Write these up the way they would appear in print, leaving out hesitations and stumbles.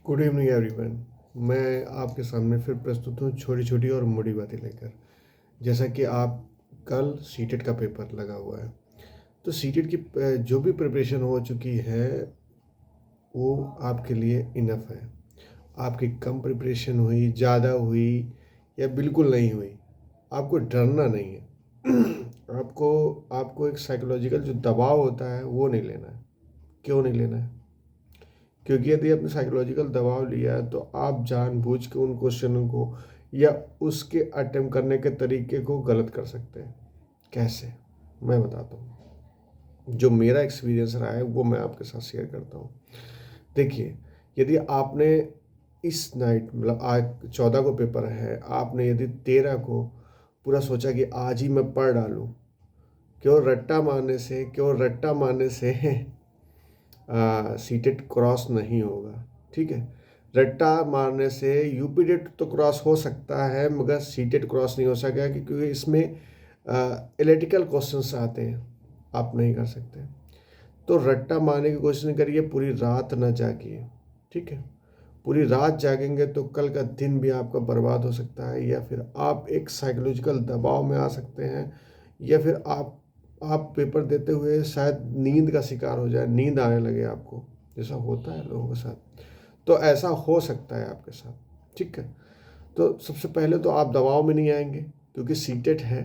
Good evening everyone. मैं आपके सामने फिर प्रस्तुत हूँ छोटी छोटी और मोटी बातें लेकर। जैसा कि आप कल सीटेट का पेपर लगा हुआ है, तो सीटेट की जो भी प्रिपरेशन हो चुकी है वो आपके लिए इनफ है। आपकी कम प्रिपरेशन हुई, ज़्यादा हुई या बिल्कुल नहीं हुई, आपको डरना नहीं है। आपको आपको एक साइकोलॉजिकल जो दबाव होता है वो नहीं लेना है। क्यों नहीं लेना है? क्योंकि यदि आपने साइकोलॉजिकल दबाव लिया है तो आप जानबूझ के उन क्वेश्चनों को या उसके अटेम्प्ट करने के तरीके को गलत कर सकते हैं। कैसे? मैं बताता हूँ। जो मेरा एक्सपीरियंस रहा है वो मैं आपके साथ शेयर करता हूँ। देखिए, यदि आपने इस नाइट मतलब आज 14 को पेपर है, आपने यदि 13 को पूरा सोचा कि आज ही मैं पढ़ डालूँ, केवल रट्टा मारने से सीटेट क्रॉस नहीं होगा। ठीक है, रट्टा मारने से यूपीटेट तो क्रॉस हो सकता है मगर सीटेट क्रॉस नहीं हो सकेगा, क्योंकि इसमें एलिटिकल क्वेश्चंस आते हैं, आप नहीं कर सकते। तो रट्टा मारने की कोशिश नहीं करिए, पूरी रात ना जागिए। ठीक है, पूरी रात जागेंगे तो कल का दिन भी आपका बर्बाद हो सकता है, या फिर आप एक साइकोलॉजिकल दबाव में आ सकते हैं, या फिर आप पेपर देते हुए शायद नींद का शिकार हो जाए, नींद आने लगे आपको, जैसा होता है लोगों के साथ। तो ऐसा हो सकता है आपके साथ। ठीक है, तो सबसे पहले तो आप दबाव में नहीं आएंगे, क्योंकि सीटेट है,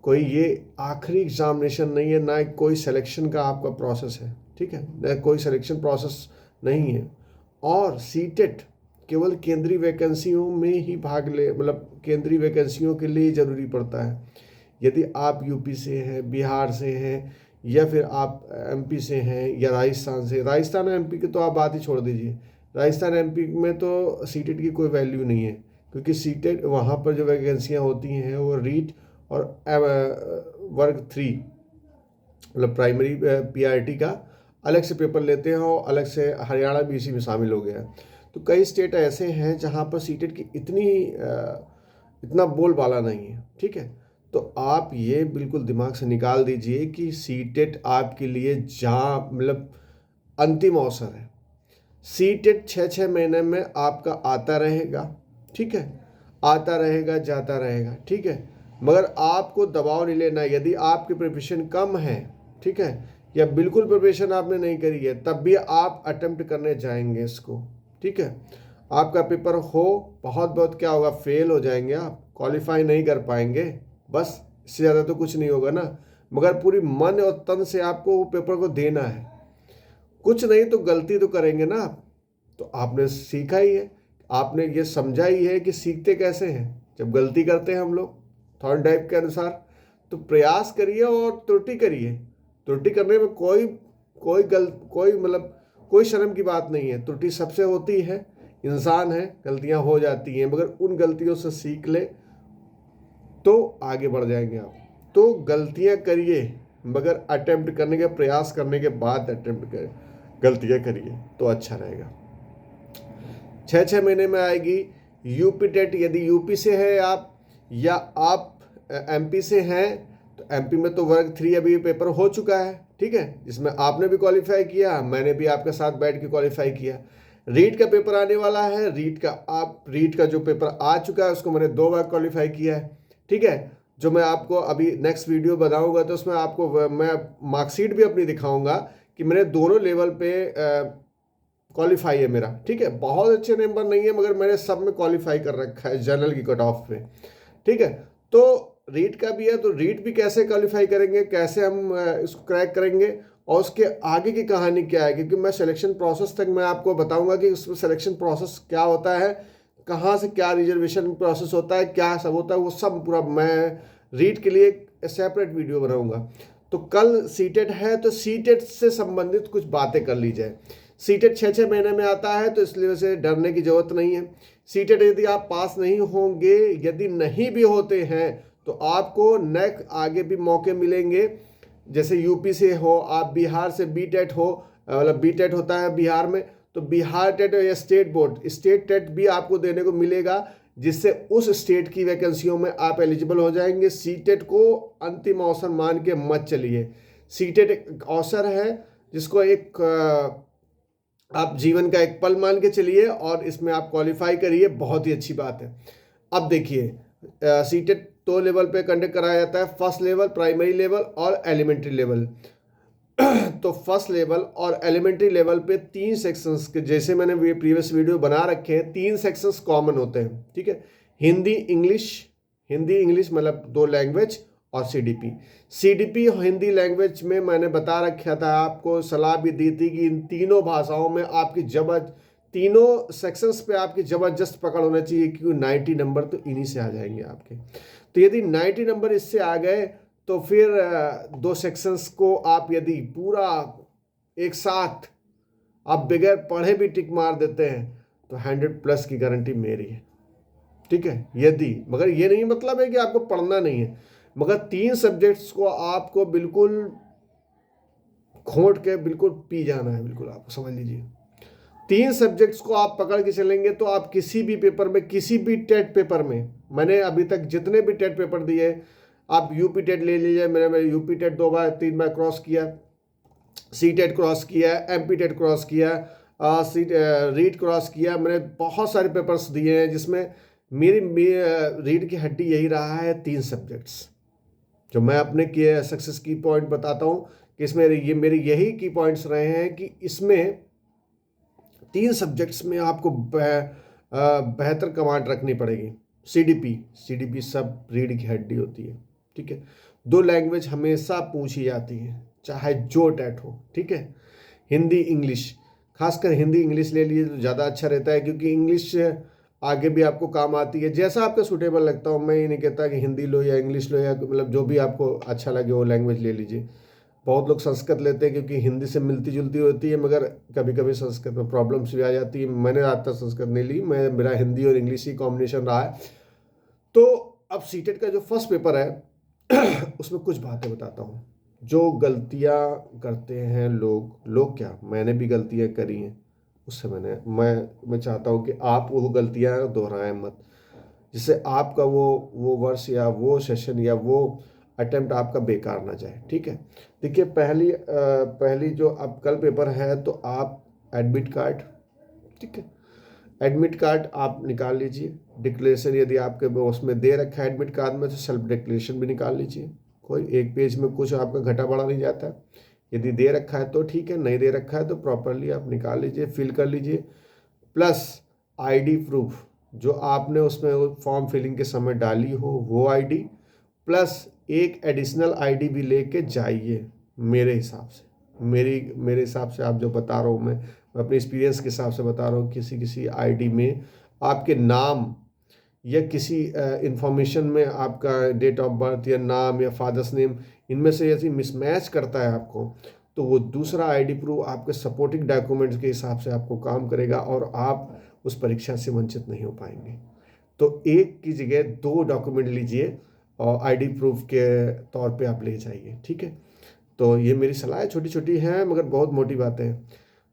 कोई ये आखिरी एग्जामिनेशन नहीं है, ना कोई सिलेक्शन का आपका प्रोसेस है। ठीक है, ना कोई सिलेक्शन प्रोसेस नहीं है। और सीटेट केवल केंद्रीय वैकेंसियों में ही भाग ले, मतलब केंद्रीय वैकेंसियों के लिए ज़रूरी पड़ता है। यदि आप यूपी से हैं, बिहार से हैं, या फिर आप एमपी से हैं या राजस्थान से, राजस्थान और एमपी की तो आप बात ही छोड़ दीजिए। राजस्थान एमपी में तो सीटेट की कोई वैल्यू नहीं है, क्योंकि सीटेट वहाँ पर जो वैकेंसियाँ होती हैं वो रीट और वर्ग 3 मतलब प्राइमरी पीआरटी का अलग से पेपर लेते हैं, और अलग से हरियाणा भी इसी में शामिल हो गया है। तो कई स्टेट ऐसे हैं जहाँ पर सीटेट की इतना बोलबाला नहीं है। ठीक है, तो आप ये बिल्कुल दिमाग से निकाल दीजिए कि सीटेट आपके लिए जहाँ मतलब अंतिम अवसर है। सीटेट 6-6 महीने में आपका आता रहेगा। ठीक है, आता रहेगा, जाता रहेगा। ठीक है, मगर आपको दबाव नहीं लेना। यदि आपकी प्रिपरेशन कम है, ठीक है, या बिल्कुल प्रिपरेशन आपने नहीं करी है, तब भी आप अटेम्प्ट करने जाएंगे इसको। ठीक है, आपका पेपर हो, बहुत बहुत क्या होगा, फेल हो जाएंगे, आप क्वालिफाई नहीं कर पाएंगे, बस। इससे ज़्यादा तो कुछ नहीं होगा ना। मगर पूरी मन और तन से आपको वो पेपर को देना है। कुछ नहीं तो गलती तो करेंगे ना आप। तो आपने सीखा ही है, आपने ये समझा ही है कि सीखते कैसे हैं, जब गलती करते हैं हम लोग थॉर्न टाइप के अनुसार। तो प्रयास करिए और त्रुटि करिए। त्रुटि करने में कोई मतलब कोई शर्म की बात नहीं है। त्रुटि सबसे होती है, इंसान है, गलतियां हो जाती हैं, मगर उन गलतियों से सीख ले तो आगे बढ़ जाएंगे आप। तो गलतियां करिए, मगर अटेम्प्ट करने के प्रयास करने के बाद अटेम्प्ट करें, गलतियां करिए तो अच्छा रहेगा। 6-6 महीने में आएगी यूपी टेट। यदि यूपी से है आप, या आप एमपी से हैं, तो एमपी में तो वर्ग 3 अभी पेपर हो चुका है। ठीक है, जिसमें आपने भी क्वालिफाई किया, मैंने भी आपके साथ बैठ के क्वालिफाई किया। रीट का पेपर आने वाला है, रीट का जो पेपर आ चुका है उसको मैंने 2 बार क्वालिफाई किया है। ठीक है, जो मैं आपको अभी नेक्स्ट वीडियो बनाऊंगा तो उसमें आपको मैं मार्कशीट भी अपनी दिखाऊंगा कि मैंने दोनों लेवल पे क्वालिफाई है मेरा। ठीक है, बहुत अच्छे नंबर नहीं है, मगर मैंने सब में क्वालिफाई कर रखा है जनरल की कट ऑफ पे। ठीक है, तो रीट का भी है, तो रीट भी कैसे क्वालिफाई करेंगे, कैसे हम इसको क्रैक करेंगे, और उसके आगे की कहानी क्या है, क्योंकि मैं सिलेक्शन प्रोसेस तक मैं आपको बताऊंगा कि उसमें सिलेक्शन प्रोसेस क्या होता है, कहाँ से क्या रिजर्वेशन प्रोसेस होता है, क्या सब होता है, वो सब पूरा मैं रीट के लिए एक सेपरेट वीडियो बनाऊंगा। तो कल सीटेट है, तो सीटेट से संबंधित कुछ बातें कर ली जाए। सीटेट 6-6 महीने में आता है, तो इसलिए वैसे डरने की जरूरत नहीं है। सीटेट यदि आप पास नहीं होंगे, यदि नहीं भी होते हैं, तो आपको नेक्स्ट आगे भी मौके मिलेंगे। जैसे यूपी से हो आप, बिहार से बी टेट हो, मतलब बी टेट होता है बिहार में, तो बिहार टेट या स्टेट टेट भी आपको देने को मिलेगा, जिससे उस स्टेट की वैकेंसियों में आप एलिजिबल हो जाएंगे। सीटेट को अंतिम अवसर मान के मत चलिए। सीटेट एक अवसर है जिसको एक आप जीवन का एक पल मान के चलिए और इसमें आप क्वालिफाई करिए, बहुत ही अच्छी बात है। अब देखिए सीटेट 2 लेवल पे कंडक्ट कराया जाता है, फर्स्ट लेवल, प्राइमरी लेवल और एलिमेंट्री लेवल। तो फर्स्ट लेवल और एलिमेंट्री लेवल पे 3 सेक्शंस के, जैसे मैंने ये प्रीवियस वीडियो बना रखे हैं, 3 सेक्शंस कॉमन होते हैं, ठीक है। हिंदी इंग्लिश मतलब 2 लैंग्वेज और सीडीपी हिंदी लैंग्वेज में मैंने बता रखा था, आपको सलाह भी दी थी कि इन तीनों भाषाओं में आपकी तीनों सेक्शंस पे आपकी जबरदस्त पकड़ होना चाहिए, क्योंकि 90 नंबर तो इन्हीं से आ जाएंगे आपके। तो यदि 90 नंबर इससे आ गए तो फिर 2 सेक्शंस को आप यदि पूरा एक साथ आप बगैर पढ़े भी टिक मार देते हैं तो 100+ की गारंटी मेरी है, ठीक है। यदि, मगर ये नहीं मतलब है कि आपको पढ़ना नहीं है, मगर 3 सब्जेक्ट्स को आपको बिल्कुल खोट के बिल्कुल पी जाना है, बिल्कुल आप समझ लीजिए। 3 सब्जेक्ट्स को आप पकड़ के चलेंगे तो आप किसी भी पेपर में, किसी भी टेट पेपर में, मैंने अभी तक जितने भी टेट पेपर दिए, आप यूपी टेट ले लीजिए, मैंने यूपी टेट 2 बार 3 बार क्रॉस किया, सी टेट क्रॉस किया, एमपी टेट क्रॉस किया, रीट क्रॉस किया, मैंने बहुत सारे पेपर्स दिए हैं जिसमें मेरी रीड की हड्डी यही रहा है 3 सब्जेक्ट्स। जो मैं अपने सक्सेस की पॉइंट बताता हूँ कि इसमें ये मेरे यही की पॉइंट्स रहे हैं कि इसमें 3 सब्जेक्ट्स में आपको बेहतर कमांड रखनी पड़ेगी। सीडीपी सब रीड की हड्डी होती है, ठीक है। 2 लैंग्वेज हमेशा पूछी जाती हैं, चाहे जो टेट हो, ठीक है। हिंदी इंग्लिश, खासकर हिंदी इंग्लिश ले लीजिए तो ज़्यादा अच्छा रहता है, क्योंकि इंग्लिश आगे भी आपको काम आती है, जैसा आपका सूटेबल लगता हो। मैं ये नहीं कहता कि हिंदी लो या इंग्लिश लो, या मतलब जो भी आपको अच्छा लगे वो लैंग्वेज ले लीजिए। बहुत लोग संस्कृत लेते हैं क्योंकि हिंदी से मिलती जुलती होती है, मगर कभी कभी संस्कृत में प्रॉब्लम्स भी आ जाती है। मैंने आज तक संस्कृत नहीं ली, मेरा हिंदी और इंग्लिश ही कॉम्बिनेशन रहा है। तो अब सीटेट का जो फर्स्ट पेपर है उसमें कुछ बातें बताता हूँ। जो गलतियाँ करते हैं लोग क्या, मैंने भी गलतियाँ करी हैं, उससे मैं चाहता हूँ कि आप वो गलतियाँ दोहराएं मत, जिससे आपका वो वर्ष या वो सेशन या वो अटेम्प्ट आपका बेकार ना जाए, ठीक है। देखिए पहली जो अब कल पेपर है, तो आप एडमिट कार्ड, ठीक है, एडमिट कार्ड आप निकाल लीजिए। डिक्लेरेशन यदि आपके उसमें दे रखा है एडमिट कार्ड में, तो सेल्फ डिक्लेरेशन भी निकाल लीजिए। कोई एक पेज में कुछ आपका घटा बढ़ा नहीं जाता है। यदि दे रखा है तो ठीक है, नहीं दे रखा है तो प्रॉपरली आप निकाल लीजिए, फिल कर लीजिए। प्लस आईडी प्रूफ जो आपने उसमें फॉर्म फिलिंग के समय डाली हो वो आईडी, प्लस एक एडिशनल आईडी भी लेके जाइए। मेरे हिसाब से मेरे हिसाब से आप जो बता रहा हूँ, मैं अपने एक्सपीरियंस के हिसाब से बता रहा हूँ, किसी आईडी में आपके नाम या किसी इंफॉर्मेशन में आपका डेट ऑफ बर्थ या नाम या फादर्स नेम, इनमें से यदि मिसमैच करता है आपको, तो वो दूसरा आईडी प्रूफ आपके सपोर्टिंग डॉक्यूमेंट्स के हिसाब से आपको काम करेगा और आप उस परीक्षा से वंचित नहीं हो पाएंगे। तो एक की जगह 2 डॉक्यूमेंट लीजिए और आईडी प्रूफ के तौर पे आप ले जाइए, ठीक है। तो ये मेरी सलाह है, छोटी छोटी हैं मगर बहुत मोटी बातें हैं।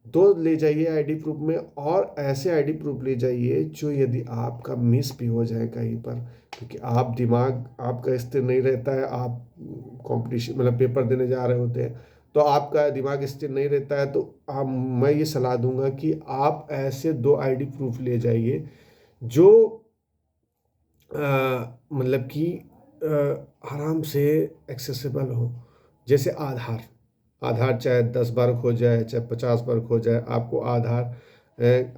2 ले जाइए आईडी प्रूफ में, और ऐसे आईडी प्रूफ ले जाइए जो यदि आपका मिस भी हो जाए कहीं पर, क्योंकि दिमाग आपका स्थिर नहीं रहता है, आप कंपटीशन मतलब पेपर देने जा रहे होते हैं, तो आपका दिमाग स्थिर नहीं रहता है। तो मैं ये सलाह दूंगा कि आप ऐसे 2 आईडी प्रूफ ले जाइए जो मतलब कि आराम से एक्सेसिबल हो। जैसे आधार चाहे 10 बार खो जाए, चाहे 50 बार खो जाए, आपको आधार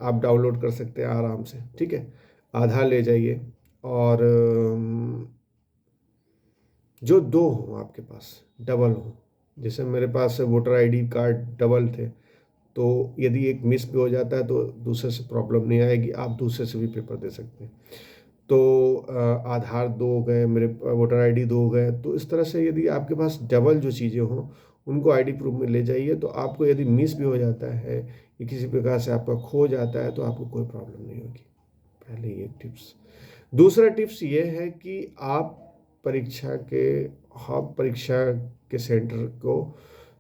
आप डाउनलोड कर सकते हैं आराम से, ठीक है। आधार ले जाइए, और जो 2 हो आपके पास, डबल हो। जैसे मेरे पास वोटर आईडी कार्ड डबल थे, तो यदि एक मिस भी हो जाता है तो दूसरे से प्रॉब्लम नहीं आएगी, आप दूसरे से भी पेपर दे सकते हैं। तो आधार 2 हो गए, मेरे वोटर आईडी 2 हो गए। तो इस तरह से यदि आपके पास डबल जो चीज़ें हों, उनको आईडी प्रूफ में ले जाइए, तो आपको यदि मिस भी हो जाता है या किसी प्रकार से आपका खो जाता है तो आपको कोई प्रॉब्लम नहीं होगी। पहले ये टिप्स। दूसरा टिप्स ये है कि आप परीक्षा के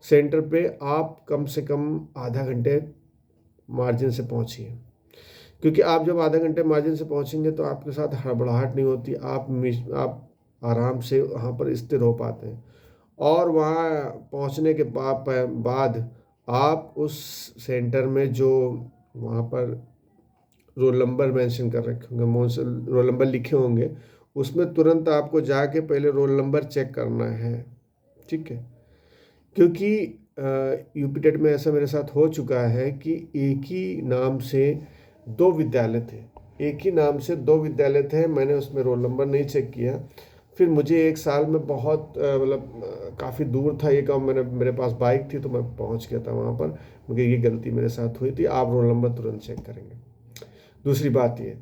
सेंटर पे आप कम से कम आधा घंटे मार्जिन से पहुंचिए, क्योंकि आप जब आधा घंटे मार्जिन से पहुंचेंगे तो आपके साथ हड़बड़ाहट नहीं होती, आप आराम से वहाँ पर स्थिर हो पाते हैं। और वहाँ पहुँचने के बाद आप उस सेंटर में जो वहाँ पर रोल नंबर मेंशन कर रखे होंगे, रोल नंबर लिखे होंगे, उसमें तुरंत आपको जाके पहले रोल नंबर चेक करना है, ठीक है। क्योंकि यूपी टेट में ऐसा मेरे साथ हो चुका है कि एक ही नाम से दो विद्यालय थे, एक ही नाम से दो विद्यालय थे, मैंने उसमें रोल नंबर नहीं चेक किया। फिर मुझे एक साल में बहुत मतलब काफ़ी दूर था ये काम, मेरे पास बाइक थी तो मैं पहुंच गया था वहाँ पर। मुझे ये गलती मेरे साथ हुई थी। आप रोल नंबर तुरंत चेक करेंगे। दूसरी बात ये,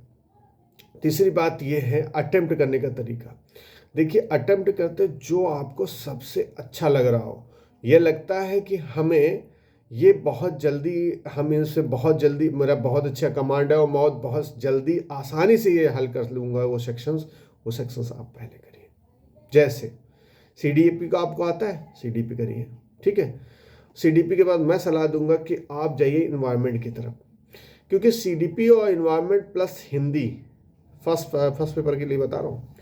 तीसरी बात ये है अटेम्प्ट करने का तरीका। देखिए, अटेम्प्ट करते जो आपको सबसे अच्छा लग रहा हो, ये लगता है कि हमें ये बहुत जल्दी, हम इनसे बहुत जल्दी, मेरा बहुत अच्छा कमांड है और मैं बहुत जल्दी आसानी से ये हल कर लूँगा वो सेक्शंस आप पहले करिए। जैसे CDP का आपको आता है, CDP करिए, ठीक है। CDP के बाद मैं सलाह दूंगा कि आप जाइए इन्वायरमेंट की तरफ, क्योंकि CDP और environment plus Hindi first paper के लिए बता रहा हूँ।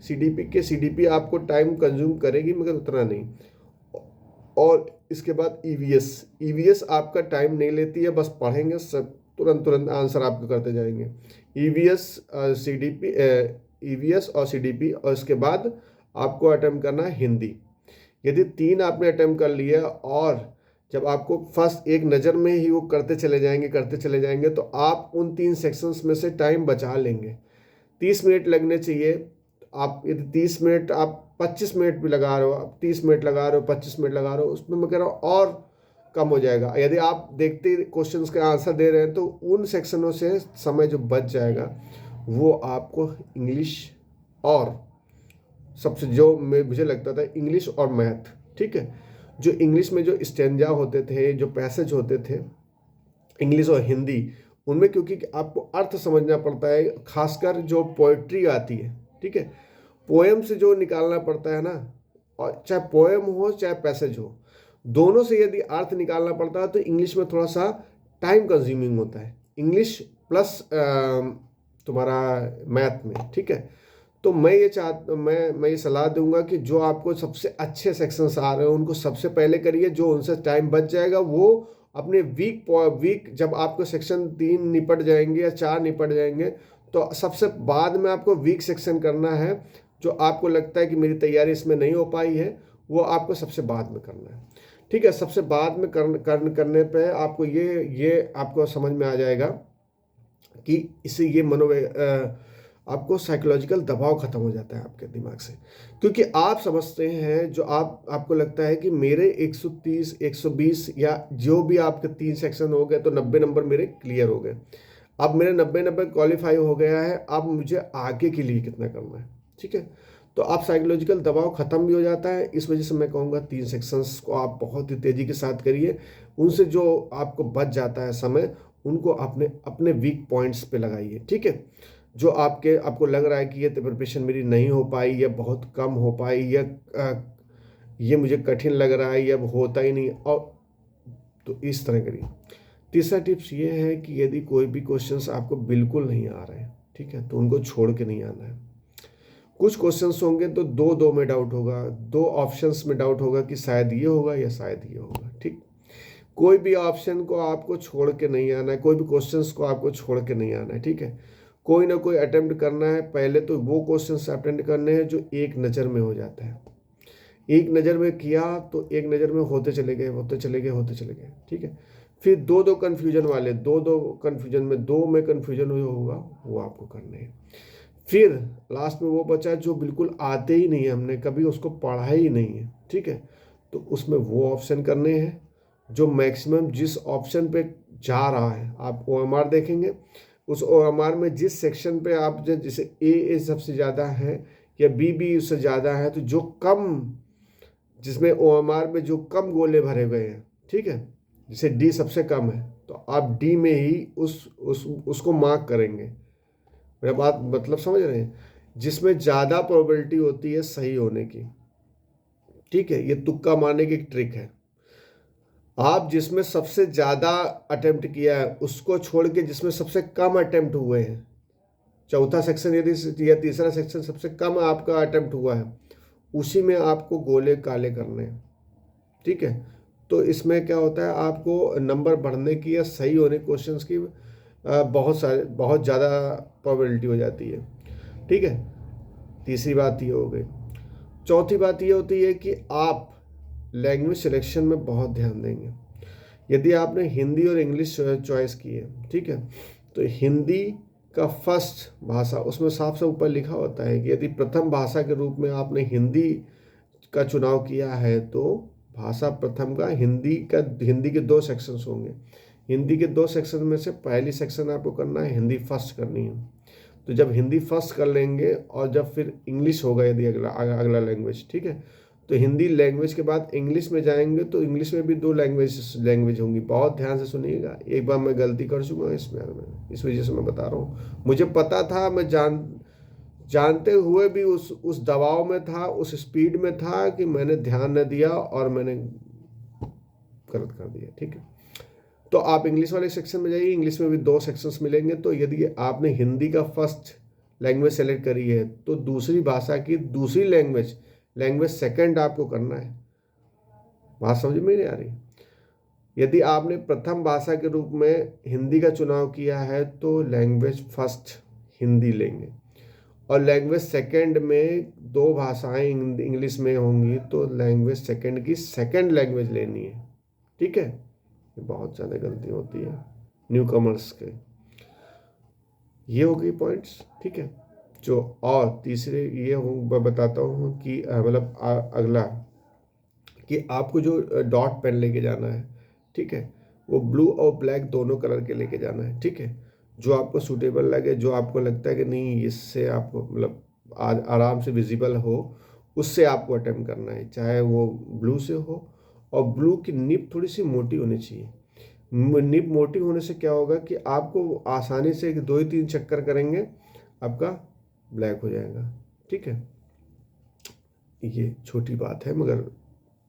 CDP आपको टाइम कंज्यूम करेगी मगर उतना नहीं। और इसके बाद EVS आपका टाइम नहीं लेती है, बस पढ़ेंगे सब, तुरंत आंसर आपको करते जाएंगे। EVS और CDP, और इसके बाद आपको अटेम्प्ट करना है हिंदी। यदि 3 आपने अटेम्प्ट कर लिया और जब आपको फर्स्ट एक नज़र में ही वो करते चले जाएंगे तो आप उन 3 सेक्शंस में से टाइम बचा लेंगे। 30 मिनट लगने चाहिए। आप यदि 30 मिनट, आप 25 मिनट भी लगा रहे हो, आप 30 मिनट लगा रहे हो, 25 मिनट लगा रहे हो, उसमें मैं कह रहा हूँ और कम हो जाएगा। यदि आप देखते क्वेश्चंस के आंसर दे रहे हैं तो उन सेक्शनों से समय जो बच जाएगा वो आपको इंग्लिश और सबसे जो मुझे लगता था इंग्लिश और मैथ, ठीक है। जो इंग्लिश में जो स्टेंजा होते थे, जो पैसेज होते थे इंग्लिश और हिंदी, उनमें क्योंकि आपको अर्थ समझना पड़ता है, खासकर जो पोइट्री आती है, ठीक है, पोएम से जो निकालना पड़ता है ना, और चाहे पोएम हो चाहे पैसेज हो, दोनों से यदि अर्थ निकालना पड़ता है तो इंग्लिश में थोड़ा सा टाइम कंज्यूमिंग होता है, इंग्लिश प्लस तुम्हारा मैथ में, ठीक है। तो मैं ये सलाह दूंगा कि जो आपको सबसे अच्छे सेक्शंस आ रहे हैं उनको सबसे पहले करिए, जो उनसे टाइम बच जाएगा वो अपने वीक जब आपको सेक्शन 3 निपट जाएंगे या 4 निपट जाएंगे तो सबसे बाद में आपको वीक सेक्शन करना है। जो आपको लगता है कि मेरी तैयारी इसमें नहीं हो पाई है वो आपको सबसे बाद में करना है, ठीक है। सबसे बाद में करने पे आपको ये आपको समझ में आ जाएगा कि इससे ये आपको साइकोलॉजिकल दबाव खत्म हो जाता है आपके दिमाग से, क्योंकि आप समझते हैं जो आपको लगता है कि मेरे 130 120 या जो भी आपके 3 सेक्शन हो गए तो 90 नंबर मेरे क्लियर हो गए। अब मेरे 90 नंबर क्वालिफाई हो गया है, अब मुझे आगे के लिए कितना करना है, ठीक है। तो आप साइकोलॉजिकल दबाव खत्म भी हो जाता है। इस वजह से मैं कहूँगा 3 सेक्शंस को आप बहुत ही तेज़ी के साथ करिए। उनसे जो आपको बच जाता है समय, उनको अपने अपने वीक पॉइंट्स पे लगाइए, ठीक है। जो आपको लग रहा है कि ये प्रिपरेशन मेरी नहीं हो पाई या बहुत कम हो पाई या ये मुझे कठिन लग रहा है या होता ही नहीं, और तो इस तरह करिए। तीसरा टिप्स ये है कि यदि कोई भी क्वेश्चंस आपको बिल्कुल नहीं आ रहे हैं, ठीक है, तो उनको छोड़ के नहीं आना है। कुछ क्वेश्चंस होंगे तो दो में डाउट होगा, 2 ऑप्शंस में डाउट होगा कि शायद ये होगा या शायद ये होगा, ठीक। कोई भी ऑप्शन को आपको छोड़ के नहीं आना है, कोई भी क्वेश्चंस को आपको छोड़ के नहीं आना है, ठीक है। कोई ना कोई अटेम्प्ट करना है। पहले तो वो क्वेश्चंस अटेम्प्ट करने हैं जो एक नज़र में हो जाता है। एक नज़र में किया तो एक नज़र में होते चले गए, ठीक है। फिर दो कन्फ्यूजन वाले, दो कन्फ्यूजन में, 2 में कन्फ्यूजन होगा, वो आपको करने हैं। फिर लास्ट में वो बचा जो बिल्कुल आते ही नहीं है, हमने कभी उसको पढ़ा ही नहीं है, ठीक है, तो उसमें वो ऑप्शन करने हैं जो मैक्सिमम जिस ऑप्शन पे जा रहा है। आप OMR देखेंगे, उस OMR में जिस सेक्शन पे आप जैसे ए सबसे ज़्यादा है या बी उससे ज़्यादा है, तो जो कम, जिसमें OMR में जो कम गोले भरे गए हैं, ठीक है, जैसे डी सबसे कम है तो आप डी में ही उसको मार्क करेंगे। मेरा बात मतलब समझ रहे हैं, जिसमें ज़्यादा प्रोबेबिलिटी होती है सही होने की, ठीक है। ये तुक्का मारने की एक ट्रिक है। आप जिसमें सबसे ज़्यादा अटेम्प्ट किया है उसको छोड़ के जिसमें सबसे कम अटेम्प्ट हुए हैं, चौथा सेक्शन यदि या तीसरा सेक्शन सबसे कम आपका अटेम्प्ट हुआ है, उसी में आपको गोले काले करने हैं, ठीक है। तो इसमें क्या होता है, आपको नंबर बढ़ने की या सही होने क्वेश्चंस की बहुत ज़्यादा प्रोबेबिलिटी हो जाती है। ठीक है, तीसरी बात ये हो गई। चौथी बात ये होती है कि आप लैंग्वेज सिलेक्शन में बहुत ध्यान देंगे। यदि आपने हिंदी और इंग्लिश चॉइस की है, ठीक है, तो हिंदी का फर्स्ट भाषा, उसमें साफ साफ ऊपर लिखा होता है कि यदि प्रथम भाषा के रूप में आपने हिंदी का चुनाव किया है तो भाषा प्रथम का हिंदी के 2 सेक्शंस होंगे। हिंदी के 2 सेक्शन में से पहली सेक्शन आपको करना है हिंदी फर्स्ट करनी है। तो जब हिंदी फर्स्ट कर लेंगे और जब फिर इंग्लिश होगा, यदि अगला लैंग्वेज, ठीक है, तो हिंदी लैंग्वेज के बाद इंग्लिश में जाएंगे तो इंग्लिश में भी 2 लैंग्वेज होंगी। बहुत ध्यान से सुनिएगा, एक बार मैं गलती कर चुका हूँ इसमें, इस वजह से मैं बता रहा हूँ। मुझे पता था, मैं जानते हुए भी उस दबाव में था, उस स्पीड में था कि मैंने ध्यान न दिया और मैंने गलत कर दिया। ठीक है, तो आप इंग्लिश वाले सेक्शन में जाइए, इंग्लिश में भी 2 सेक्शंस मिलेंगे। तो यदि आपने हिंदी का फर्स्ट लैंग्वेज सेलेक्ट करी है तो दूसरी भाषा की दूसरी लैंग्वेज सेकंड आपको करना है। बात समझ में नहीं आ रही? यदि आपने प्रथम भाषा के रूप में हिंदी का चुनाव किया है तो लैंग्वेज फर्स्ट हिंदी लेंगे, और लैंग्वेज सेकंड में 2 भाषाएं इंग्लिश में होंगी तो लैंग्वेज सेकंड की सेकंड लैंग्वेज लेनी है। ठीक है, ये बहुत ज़्यादा गलती होती है न्यू कमर्स के। ये हो गई पॉइंट्स। ठीक है, जो और तीसरे ये मैं बताता हूँ कि मतलब अगला कि आपको जो डॉट पेन लेके जाना है, ठीक है, वो ब्लू और ब्लैक दोनों कलर के लेके जाना है। ठीक है, जो आपको सूटेबल लगे, जो आपको लगता है कि नहीं इससे आपको मतलब आराम से विजिबल हो, उससे आपको अटेम्प्ट करना है, चाहे वो ब्लू से हो। और ब्लू की निब थोड़ी सी मोटी होनी चाहिए। निब मोटी होने से क्या होगा कि आपको आसानी से 2 ही 3 चक्कर करेंगे, आपका ब्लैक हो जाएगा। ठीक है, ये छोटी बात है, मगर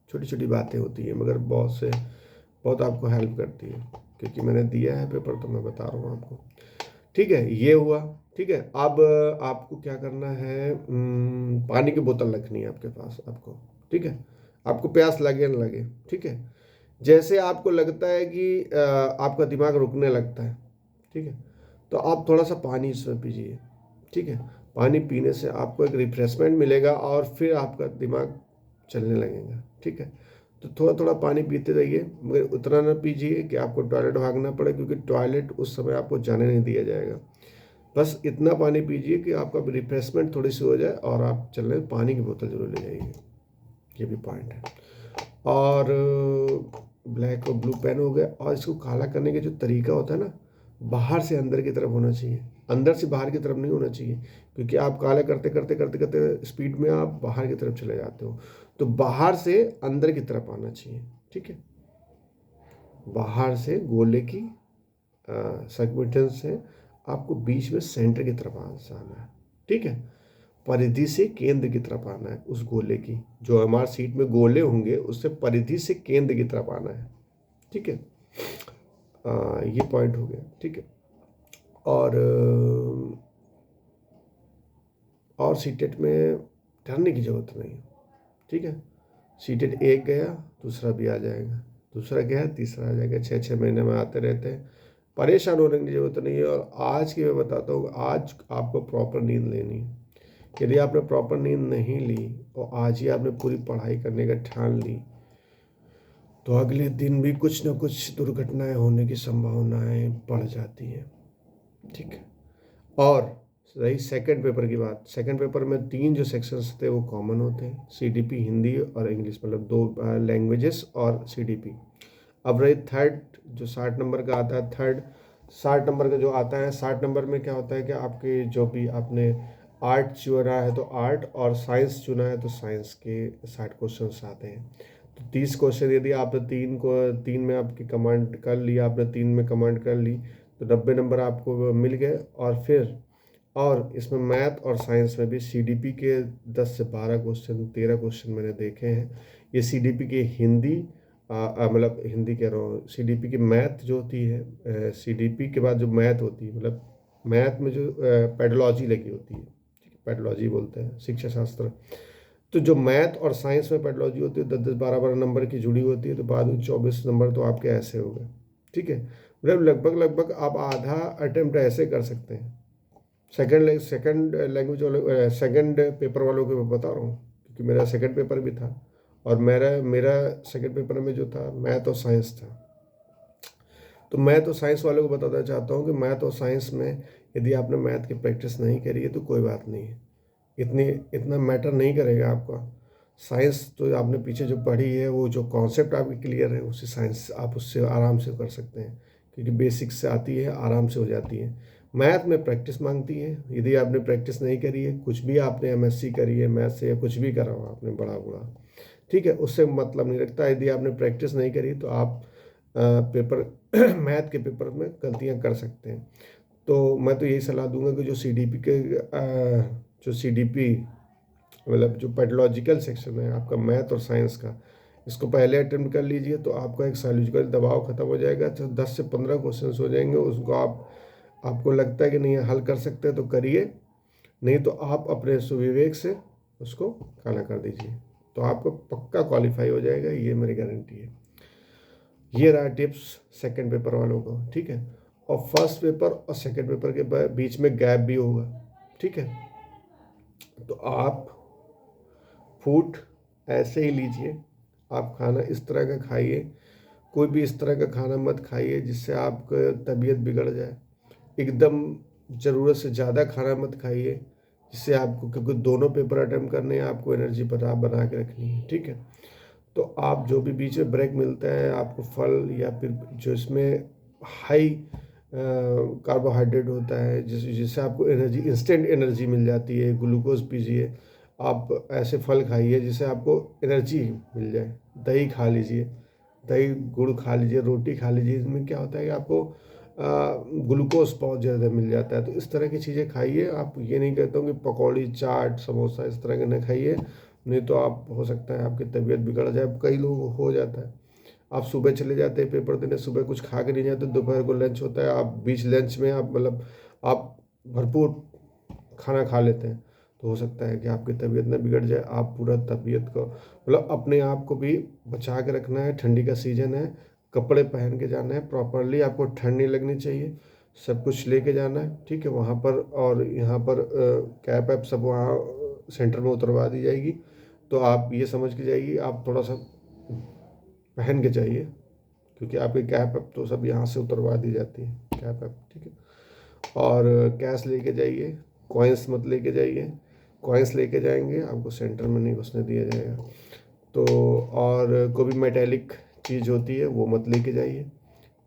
छोटी छोटी बातें होती हैं, मगर बहुत आपको हेल्प करती है, क्योंकि मैंने दिया है पेपर तो मैं बता रहा हूँ आपको। ठीक है, ये हुआ। ठीक है, अब आपको क्या करना है, पानी की बोतल रखनी है आपके पास आपको। ठीक है, आपको प्यास लगे न लगे, ठीक है, जैसे आपको लगता है कि आपका दिमाग रुकने लगता है, ठीक है, तो आप थोड़ा सा पानी इसमें पीजिए। ठीक है, पानी पीने से आपको एक रिफ्रेशमेंट मिलेगा और फिर आपका दिमाग चलने लगेगा। ठीक है, तो थोड़ा थोड़ा पानी पीते रहिए, मगर उतना ना पीजिए कि आपको टॉयलेट भागना पड़े, क्योंकि टॉयलेट उस समय आपको जाने नहीं दिया जाएगा। बस इतना पानी पीजिए कि आपका रिफ्रेशमेंट थोड़ी सी हो जाए और आप चलने पानी की बोतल जरूर ले जाइए। ये भी पॉइंट है। और ब्लैक और ब्लू पेन हो गया। और इसको काला करने का जो तरीका होता है ना, बाहर से अंदर की तरफ होना चाहिए, अंदर से बाहर की तरफ नहीं होना चाहिए, क्योंकि आप काला करते करते करते करते स्पीड में आप बाहर की तरफ चले जाते हो। तो बाहर से अंदर की तरफ आना चाहिए। ठीक है, बाहर से गोले की सर्कम्फरेंस से आपको बीच में सेंटर की तरफ आना है। ठीक है, परिधि से केंद्र की तरफ आना है, उस गोले की जो हमारे सीट में गोले होंगे उससे परिधि से केंद्र की तरफ आना है। ठीक है, ये पॉइंट हो गया। ठीक है, और सीटेट में डरने की ज़रूरत नहीं है। ठीक है, सीटेट एक गया दूसरा भी आ जाएगा, दूसरा गया तीसरा आ जाएगा, 6-6 महीने में आते रहते हैं। परेशान होने की ज़रूरत नहीं है। और आज की मैं बताता हूँ, आज आपको प्रॉपर नींद लेनी है। यदि आपने प्रॉपर नींद नहीं ली और आज ही आपने पूरी पढ़ाई करने का ठान ली, तो अगले दिन भी कुछ ना कुछ दुर्घटनाएं होने की संभावनाएं बढ़ जाती हैं। ठीक है, और रही सेकंड पेपर की बात, सेकंड पेपर में 3 जो सेक्शंस थे वो कॉमन होते हैं, सीडीपी, हिंदी और इंग्लिश, मतलब 2 लैंग्वेजेस और सीडीपी। अब रही थर्ड, जो 60 नंबर का आता है, थर्ड 60 नंबर का जो आता है, 60 नंबर में क्या होता है कि आपके जो भी आपने आर्ट चुना है तो आर्ट, और साइंस चुना है तो साइंस के 60 क्वेश्चन आते हैं। तो 30 क्वेश्चन यदि आपने 3 में आपकी कमांड कर लिया, आपने 3 में कमांड कर ली, तो 90 नंबर आपको मिल गए। और इसमें मैथ और साइंस में भी सीडीपी के 10 से 12 क्वेश्चन, 13 क्वेश्चन मैंने देखे हैं। ये सीडीपी के हिंदी, मतलब हिंदी कह रहा हूँ, सीडीपी की मैथ जो होती है, सीडीपी के बाद जो मैथ होती है, मतलब मैथ में जो पेडोलॉजी लगी होती है, ठीक है, पेडोलॉजी बोलते हैं शिक्षा शास्त्र। तो जो मैथ और साइंस में पेडोलॉजी होती है 10-10 12-12 नंबर की जुड़ी होती है, तो बाद में 24 नंबर तो आपके ऐसे हो गए। ठीक है, मतलब लगभग लगभग आप आधा अटेम्प्ट ऐसे कर सकते हैं। सेकंड लैंग्वेज वाले सेकंड पेपर वालों को मैं बता रहा हूँ, क्योंकि मेरा सेकंड पेपर भी था, और मेरा मेरा सेकंड पेपर में जो था मैथ और साइंस था। तो मैथ और साइंस वालों को बताना चाहता हूँ कि मैथ और साइंस में यदि आपने मैथ की प्रैक्टिस नहीं करी है तो कोई बात नहीं है, इतना मैटर नहीं करेगा आपका। साइंस तो आपने पीछे जो पढ़ी है, वो जो कॉन्सेप्ट आपकी क्लियर है, उसी साइंस आप उससे आराम से कर सकते हैं, क्योंकि बेसिक्स से आती है, आराम से हो जाती है। मैथ में प्रैक्टिस मांगती है, यदि आपने प्रैक्टिस नहीं करी है, कुछ भी आपने एमएससी करी है मैथ से या कुछ भी करा हो आपने बड़ा बड़ा, ठीक है, उससे मतलब नहीं रखता। यदि आपने प्रैक्टिस नहीं करी तो आप पेपर मैथ के पेपर में गलतियां कर सकते हैं। तो मैं तो यही सलाह दूंगा कि जो सीडीपी के जो सीडीपी मतलब जो पेडोलॉजिकल सेक्शन है आपका मैथ और साइंस का, इसको पहले अटेम्प्ट कर लीजिए, तो आपका एक साइकोलॉजिकल दबाव खत्म हो जाएगा। तो 10 से 15 क्वेश्चन हो जाएंगे, उसको आपको लगता है कि नहीं हल कर सकते तो करिए, नहीं तो आप अपने सुविवेक से उसको काला कर दीजिए, तो आपको पक्का क्वालिफाई हो जाएगा, ये मेरी गारंटी है। ये रहा टिप्स सेकंड पेपर वालों को, ठीक है। और फर्स्ट पेपर और सेकंड पेपर के बीच में गैप भी होगा, ठीक है। तो आप फूड ऐसे ही लीजिए, आप खाना इस तरह का खाइए, कोई भी इस तरह का खाना मत खाइए जिससे आपका तबीयत बिगड़ जाए। एकदम ज़रूरत से ज़्यादा खाना मत खाइए जिससे आपको, क्योंकि दोनों पेपर अटेम्प्ट करने हैं, आपको एनर्जी बना के रखनी है, ठीक है। तो आप जो भी बीच में ब्रेक मिलता है आपको फल या फिर जो इसमें हाई कार्बोहाइड्रेट होता है, जिससे आपको एनर्जी, इंस्टेंट एनर्जी मिल जाती है, ग्लूकोज पीजिए, आप ऐसे फल खाइए जिससे आपको एनर्जी मिल जाए। दही खा लीजिए, दही गुड़ खा लीजिए, रोटी खा लीजिए, इसमें क्या होता है कि आपको ग्लूकोज बहुत ज़्यादा मिल जाता है। तो इस तरह की चीज़ें खाइए। आप ये नहीं कहता हूँ कि पकौड़ी चाट समोसा इस तरह के न खाइए, नहीं तो आप हो सकता है आपकी तबीयत बिगड़ जाए। कई लोग हो जाता है, आप सुबह चले जाते हैं पेपर देने, सुबह कुछ खा के नहीं जाते, दोपहर को लंच होता है, आप बीच लंच में आप मतलब आप भरपूर खाना खा लेते हैं, तो हो सकता है कि आपकी तबीयत ना बिगड़ जाए। आप पूरा तबीयत को मतलब अपने आप को भी बचा के रखना है। ठंडी का सीज़न है, कपड़े पहन के जाना है प्रॉपरली, आपको ठंड नहीं लगनी चाहिए, सब कुछ लेके जाना है, ठीक है वहाँ पर। और यहाँ पर कैप ऐप सब वहाँ सेंटर में उतरवा दी जाएगी, तो आप ये समझ के जाइए, आप थोड़ा सा पहन के जाइए, क्योंकि आपकी कैप ऐप तो सब यहाँ से उतरवा दी जाती है, कैप ऐप, ठीक है। और कैश लेके जाइए, कॉइन्स मत लेके जाइए, कॉइन्स लेके जाएंगे आपको सेंटर में नहीं घुसने दिया जाएगा। तो और कोई भी मेटेलिक चीज़ होती है वो मत लेके जाइए,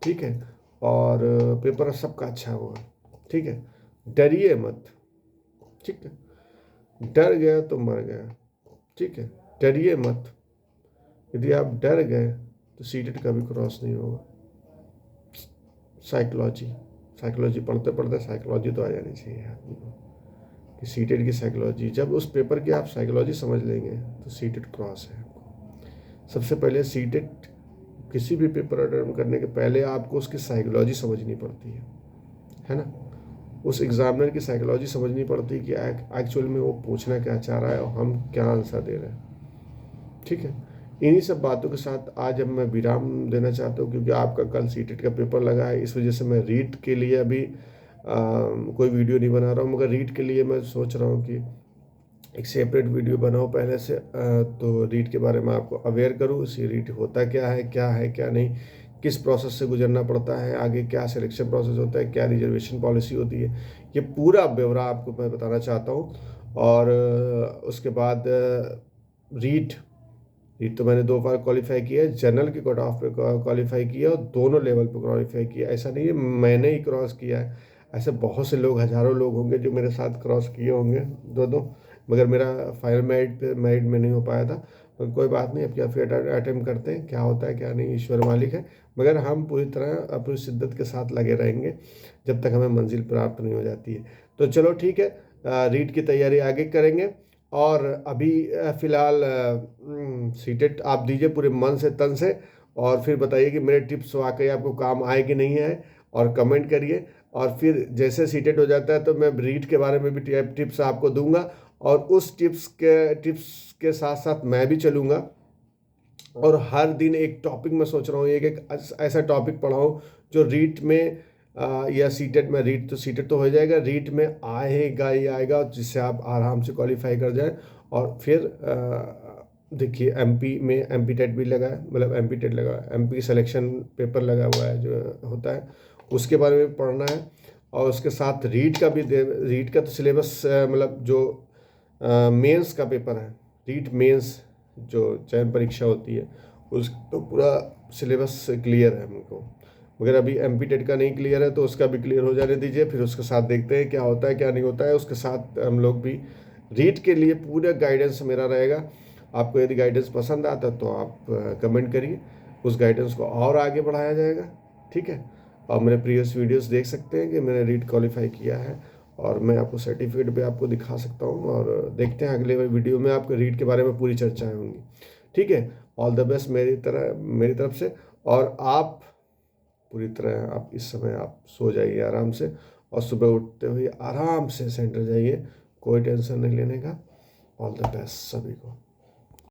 ठीक है। और पेपर सबका अच्छा होगा, ठीक है, डरिए मत, ठीक है। डर गया तो मर गया, ठीक है, डरिए मत। यदि आप डर गए तो सीटेट कभी क्रॉस नहीं होगा। साइकोलॉजी पढ़ते पढ़ते साइकोलॉजी तो आ जानी चाहिए आदमी को, कि सीटेट की साइकोलॉजी, जब उस पेपर की आप साइकोलॉजी समझ लेंगे तो सीटेट क्रॉस है आपको। सबसे पहले सीटेट किसी भी पेपर अटेम्प्ट करने के पहले आपको उसकी साइकोलॉजी समझनी पड़ती है ना। उस एग्जामिनर की साइकोलॉजी समझनी पड़ती है कि एक्चुअल में वो पूछना क्या चाह रहा है और हम क्या आंसर दे रहे हैं, ठीक है। इन्हीं सब बातों के साथ आज अब मैं विराम देना चाहता हूँ, क्योंकि आपका कल सीटेट का पेपर लगा है, इस वजह से मैं रीट के लिए अभी कोई वीडियो नहीं बना रहा हूँ, मगर रीट के लिए मैं सोच रहा हूँ कि एक सेपरेट वीडियो बनाऊँ पहले से, तो रीट के बारे में आपको अवेयर करूँ, इसी रीट होता क्या है क्या नहीं, किस प्रोसेस से गुजरना पड़ता है, आगे क्या सिलेक्शन प्रोसेस होता है, क्या रिजर्वेशन पॉलिसी होती है, ये पूरा ब्यौरा आपको मैं बताना चाहता हूँ। और उसके बाद रीट तो मैंने 2 बार क्वालिफाई किया है, जनरल के कट ऑफ पे क्वालिफाई किया और दोनों लेवल पे क्वालिफाई किया। ऐसा नहीं है मैंने ही क्रॉस किया है, ऐसे बहुत से लोग, हज़ारों लोग होंगे जो मेरे साथ क्रॉस किए होंगे दो, मगर मेरा फाइनल मेरिट में नहीं हो पाया था। पर कोई बात नहीं, अब क्या फिर अटेम्प्ट करते हैं, क्या होता है क्या नहीं ईश्वर मालिक है, मगर हम पूरी तरह अपनी शिद्दत के साथ लगे रहेंगे जब तक हमें मंजिल प्राप्त नहीं हो जाती है। तो चलो ठीक है, रीट की तैयारी आगे करेंगे। और अभी फ़िलहाल सीटेट आप दीजिए पूरे मन से तन से, और फिर बताइए कि मेरे टिप्स वाकई आपको काम आए कि नहीं आए, और कमेंट करिए। और फिर जैसे सीटेट हो जाता है तो मैं रीट के बारे में भी टिप्स आपको दूंगा, और उस टिप्स के साथ साथ मैं भी चलूँगा। और हर दिन एक टॉपिक मैं सोच रहा हूँ, एक ऐसा टॉपिक पढ़ाऊँ जो रीट में या सीटेट में, रीट तो सीटेट तो हो जाएगा, रीट में आएगा ही आएगा, जिससे आप आराम से क्वालिफाई कर जाएं। और फिर देखिए एमपी में एमपी टेट भी लगा है, मतलब एमपी टेट लगा है, एमपी सिलेक्शन पेपर लगा हुआ है जो होता है, उसके बारे में पढ़ना है। और उसके साथ रीट का भी रीट का तो सिलेबस मतलब जो मेंस का पेपर है, रीट मेंस जो चयन परीक्षा होती है, उस तो पूरा सिलेबस क्लियर है हमको। मगर अभी एमपी टेट का नहीं क्लियर है, तो उसका भी क्लियर हो जाने दीजिए, फिर उसके साथ देखते हैं क्या होता है क्या नहीं होता है। उसके साथ हम लोग भी रीट के लिए पूरा गाइडेंस मेरा रहेगा। आपको यदि गाइडेंस पसंद आता तो आप कमेंट करिए, उस गाइडेंस को और आगे बढ़ाया जाएगा। ठीक है, और मेरे प्रीवियस वीडियोस देख सकते हैं कि मैंने रीट क्वालिफाई किया है, और मैं आपको सर्टिफिकेट भी आपको दिखा सकता हूँ। और देखते हैं अगले वीडियो में आपको रीट के बारे में पूरी चर्चाएं होंगी। ठीक है, ऑल द बेस्ट मेरी तरफ से। और आप पूरी तरह आप इस समय आप सो जाइए आराम से, और सुबह उठते हुए आराम से सेंटर जाइए, कोई टेंशन नहीं लेने का। ऑल द बेस्ट सभी को।